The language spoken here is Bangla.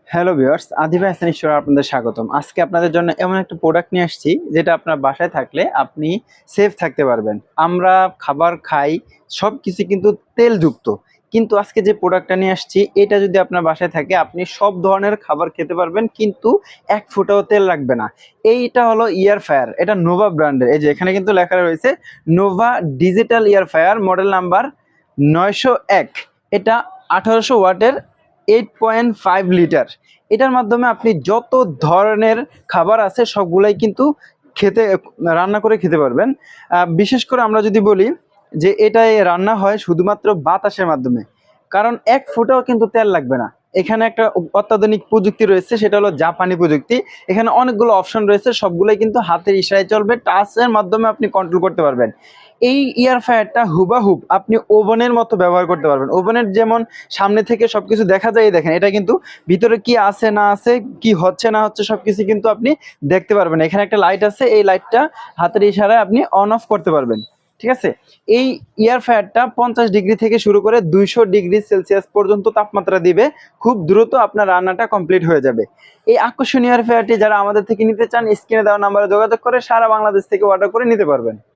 হ্যালো ভিউয়ার্স, আদি ভাই হাসান ঈশ্বর আপনাদের স্বাগতম। আজকে আপনাদের জন্য এমন একটা প্রোডাক্ট নিয়ে আসছি যেটা আপনার বাসায় থাকলে আপনি সেফ থাকতে পারবেন। আমরা খাবার খাই সবকিছু কিন্তু তেলযুক্ত। কিন্তু আজকে যে প্রোডাক্টটা নিয়ে আসছি এটা যদি আপনার বাসায় থাকে আপনি সব ধরনের খাবার খেতে পারবেন কিন্তু এক ফোঁটাও তেল লাগবে না। এইটা হলো এয়ার ফ্রায়ার। এটা নোভা ব্র্যান্ডের। এই যে এখানে কিন্তু লেখা রয়েছে Nova digital air fryer model number 901। এটা 1800 ওয়াটের 8.5 লিটার। এটার মাধ্যমে আপনি যত ধরনের খাবার আছে সবগুলাই কিন্তু খেতে রান্না করে খেতে পারবেন। বিশেষ করে আমরা যদি বলি যে এটাই রান্না হয় শুধুমাত্র বাতাসের মাধ্যমে, কারণ এক ফোঁটাও কিন্তু তেল লাগবে না। এখানে একটা অত্যাধুনিক প্রযুক্তি রয়েছে, সেটা হলো জাপানি প্রযুক্তি। এখানে অনেকগুলো অপশন রয়েছে, সবগুলোই কিন্তু হাতের ইশারায় চলবে, টাচের মাধ্যমে আপনি কন্ট্রোল করতে পারবেন। এই এয়ার ফ্রায়ারটা হুবাহুব আপনি ওভেনের মতো ব্যবহার করতে পারবেন। ওভেনের যেমন সামনে থেকে সবকিছু দেখা যায়, দেখেন এটা কিন্তু ভিতরে কি আছে না আছে, কি হচ্ছে না হচ্ছে সবকিছু কিন্তু আপনি দেখতে পারবেন। এখানে একটা লাইট আছে, এই লাইটটা হাতের ইশারায় আপনি অন অফ করতে পারবেন। ঠিক আছে। এই এয়ার ফ্রায়ারটা 50 ডিগ্রি থেকে শুরু করে 200 ডিগ্রি সেলসিয়াস পর্যন্ত তাপমাত্রা দিবে। খুব দ্রুত আপনার রান্নাটা কমপ্লিট হয়ে যাবে। এই আকর্ষণীয় এয়ার ফ্রায়ারটি যারা আমাদের থেকে নিতে চান, স্ক্রিনে দেওয়া নাম্বারে যোগাযোগ করে সারা বাংলাদেশ থেকে অর্ডার করে নিতে পারবেন।